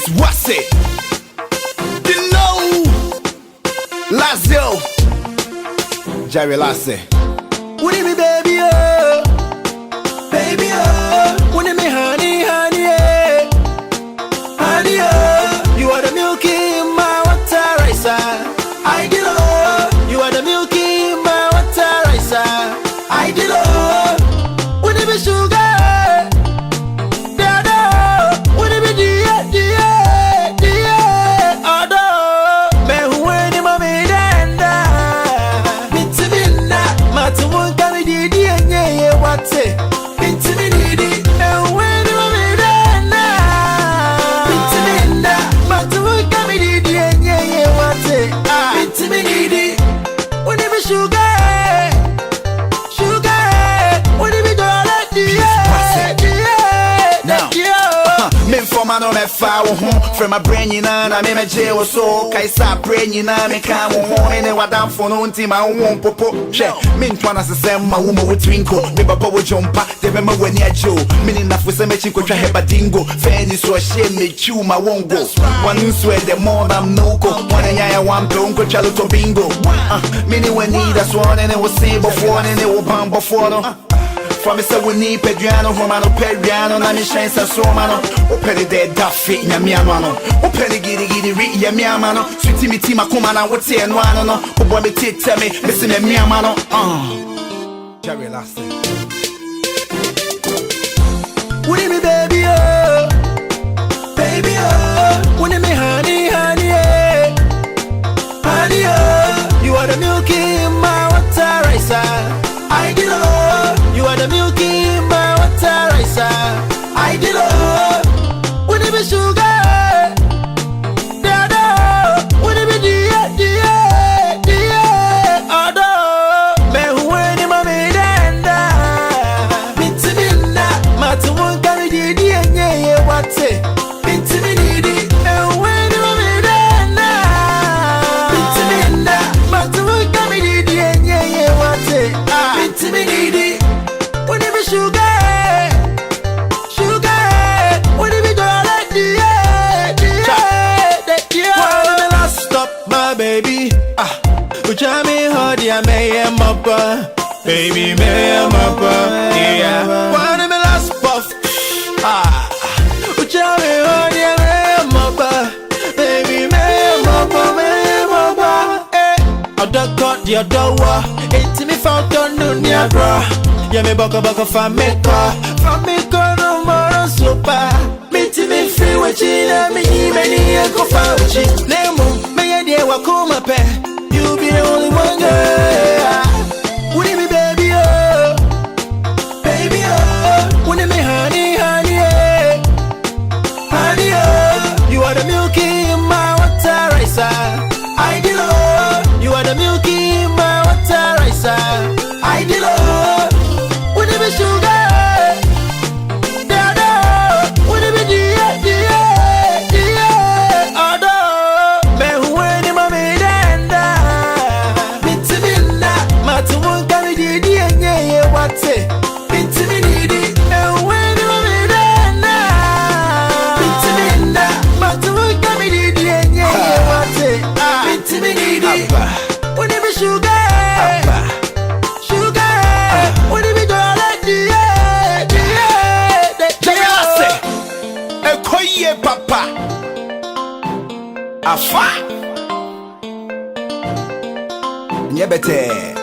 Miss Wassy, you know, Lazio, Jerry Lassie. Would it be baby, oh, baby, oh, would it be honey, honey, eh, honey, oh, you are the milky in my water ricer. I did, oh, you are the milky in my water ricer. I did, oh, would it be sugar? No me fa wo ho from my brain na na me je wo so kai sa brain na me ka wo ho me ne wadam fo no nti ma wo popo hwe me ntwa na sesem ma wo mo twinkle me baba wo jompa de be ma wani ajo me ni na fo se me chinkotwa heba dingo fe ni so hye me chu ma wongo one swear the more than no ko one nya ya one don ko chalo to bingo me ni wani that's one and it was see before and it was bomb before no. For me say we need Pedriano, Romano, Periano, na mi scienza so mano. O per de da fit na mia mano. O per giri giri ri ya mia mano. Sweetie mi tima kuma na wote no ano no. O boy me tell me se me mia mano. Jerry Lassie. Would it be baby oh, baby oh, would it be honey, honey, eh, honey oh, you are the milky in my water ricer. I did oh, you are the milky in my water ricer. I did oh, would it be sugar? Dada, would it be dear, although me who any mommy danda, binti minna, matu won carry the what's it? Binti minidi, me who any mommy danda, binti minna, matu won carry the what's it? Binti minidi, would it be sugar? Baby, ucha me hard ya me mapa, baby me mapa, yeah. Wanna me last puff, ucha me hard ya me mapa, baby me mapa, eh. I duck out your door, it's me found on the Niagara. Yeah me baka from me no more super. Me to me free with you, me many go for you. Nemo. Wakuma pe, you be the only one girl. Would it be baby oh, baby oh, would it be honey, honey, eh, honey oh, you are the milky in my water ricer. I did oh, you are the milky in my water ricer. I did oh, would it be sugar? Papa Afa Nyebete